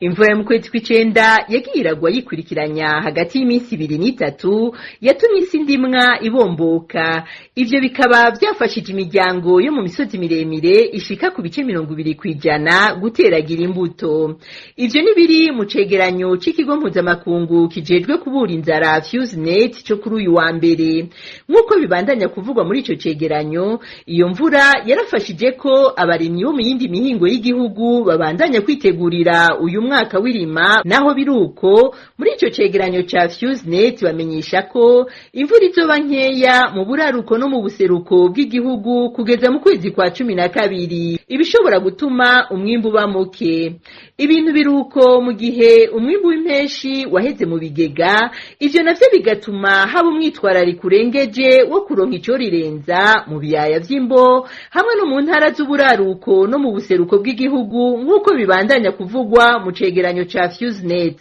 Imvura yo mu kwezi kw'icenda yagiye iragwa yikurikiranya hagati y'iminsi 2 n'itatu yatumye isi ndimwa ibomboka. Ivyo bikaba vyafashije imiryango yo mu misozi miremire ishika ku bice 20% guteragira imbuto. Ivyo ni biri mu cegeranyo c'ikigo mpuzamakungu kijejwe kubura inzara 𝐜'𝐢𝐤𝐢𝐠𝐶 co kuri uyu wa mbere. Nk'uko bibandanya kuvugwa muri ico cegeranyo, iyo mvura yarafashije ko abarimyi bo mu yindi mihingo y'igihugu babandanya kwitegurira uyu mwaka w'irima. Naho biruko muri ico cegeranyo ca 𝐜'𝐢𝐤𝐢𝐠𝐶 bamenyesha ko imvura izoba nkeya mu buraruko no mu buseruko bw'igihugu kugeza mu kwezi kwa 12, ibishobora gutuma umwimbu uba muke. Ibintu biruko mu gihe umwimbu w'impeshi waheze mu bigega, ivyo navyo bigatuma haba umwitwarariko urengeje wo kuronka ico rirenza mu biyaya vy'imbo hamwe no mu ntara z'uburaruko no mu buseruko bw'igihugu, nk'uko bibandanya kuvugwa mu cegeranyo ca 𝐜'𝐢𝐤𝐢𝐠𝐶.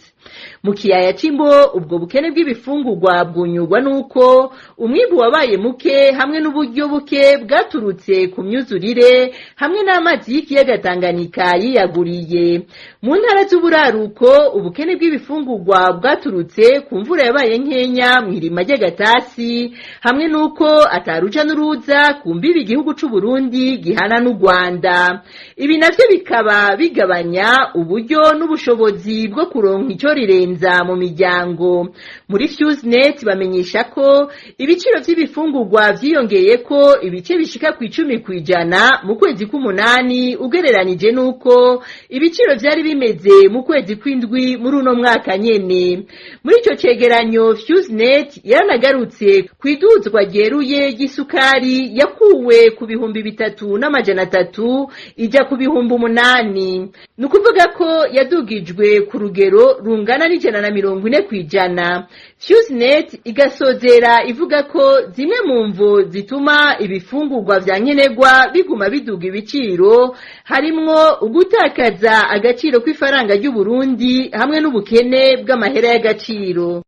Mu kiyaya c'imbo ubwo bukene bw'ibifungurwa bwunyurwa nuko umwimbu wabaye muke hamwe n'uburyo buke bwaturutse ku myuzurire hamwe n'amazi y'ikiyaga Tanganyika yiyaguriye. Mu ntara z'uburaruko ubukene bw'ibifungurwa bwaturutse ku mvura yabaye nkenya mw'irima ry'agatasi hamwe nuko ataruja n'uruza ku mbibi igihugu c'u Burundi gihana n'u Rwanda. Ibi navyo bikaba bigabanya uburyo n'ubushobozi bwo kuronka ico rirenza mu miryango. Muri 𝐜'𝐢𝐤𝐢𝐠𝐶 bamenyesha ko ibiciro vy'ibifungurwa vyiyongeye ko ibice bishika ku 10% mu kwezi k'umunani ugereranije nuko ibiciro vyari bimeze mu kwezi kw'indwi muri uno mwaka nyene. Muri ico cegeranyo 𝐜'𝐢𝐤𝐢𝐠𝐶 yaranagarutse kwiduzwa ryeruye ry'isukari yakuwe ku 3,300 ija ku 8,000. Nukuvuga ko yadugijwe ku rugero rungana n'140%. 𝐜'𝐢𝐤𝐢𝐠𝐶 igasozera ivuga ko zimwe mu mvo zituma ibifungurwa vya nkenerwa biguma biduga ibiciro harimwo ugutakaza agaciro kw'ifaranga ry'u Burundi hamwe n'ubukene bw'amahera y'agaciro.